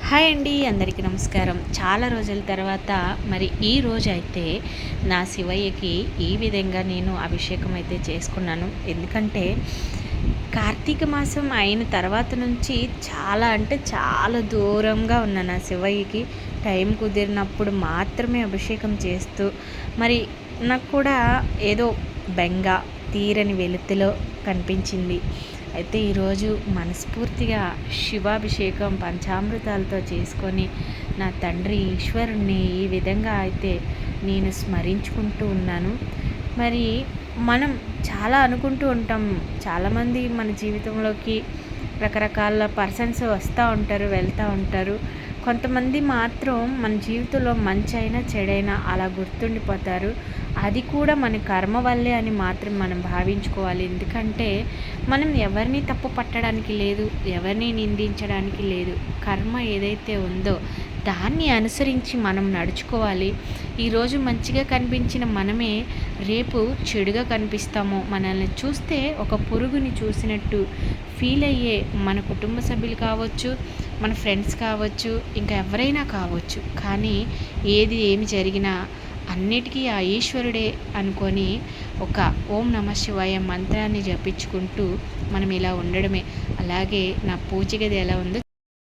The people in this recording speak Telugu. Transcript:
హాయ్ అండి, అందరికీ నమస్కారం. చాలా రోజుల తర్వాత మరి ఈ రోజైతే నా శివయ్యకి ఈ విధంగా నేను అభిషేకం అయితే చేసుకున్నాను. ఎందుకంటే కార్తీక మాసం అయిన తర్వాత నుంచి చాలా అంటే చాలా దూరంగా ఉన్న నా శివయ్యకి టైం కుదిరినప్పుడు మాత్రమే అభిషేకం చేస్తూ మరి నాకు కూడా ఏదో బెంగ తీరని వెలుతులో కనిపించింది. అయితే ఈరోజు మనస్ఫూర్తిగా శివాభిషేకం పంచామృతాలతో చేసుకొని నా తండ్రి ఈశ్వరుణ్ణి ఈ విధంగా అయితే నేను స్మరించుకుంటూ ఉన్నాను. మరి మనం చాలా అనుకుంటూ ఉంటాం. చాలామంది మన జీవితంలోకి రకరకాల పర్సన్స్ వస్తూ ఉంటారు, వెళ్తూ ఉంటారు. కొంతమంది మాత్రం మన జీవితంలో మంచైనా చెడైనా అలా గుర్తుండిపోతారు. అది కూడా మన కర్మ వల్లే అని మాత్రం మనం భావించుకోవాలి. ఎందుకంటే మనం ఎవరిని తప్పు పట్టడానికి లేదు, ఎవరిని నిందించడానికి లేదు. కర్మ ఏదైతే ఉందో దాన్ని అనుసరించి మనం నడుచుకోవాలి. ఈరోజు మంచిగా కనిపించిన మనమే రేపు చెడుగా కనిపిస్తాము. మనల్ని చూస్తే ఒక పురుగుని చూసినట్టు ఫీల్ అయ్యే మన కుటుంబ సభ్యులు కావచ్చు, మన ఫ్రెండ్స్ కావచ్చు, ఇంకా ఎవరైనా కావచ్చు. కానీ ఏమి జరిగినా అన్నిటికీ ఆ ఈశ్వరుడే అనుకొని ఒక ఓం నమ శివాయ మంత్రాన్ని జపించుకుంటూ మనం ఇలా ఉండడమే. అలాగే నా పూజ గది ఎలా ఉందో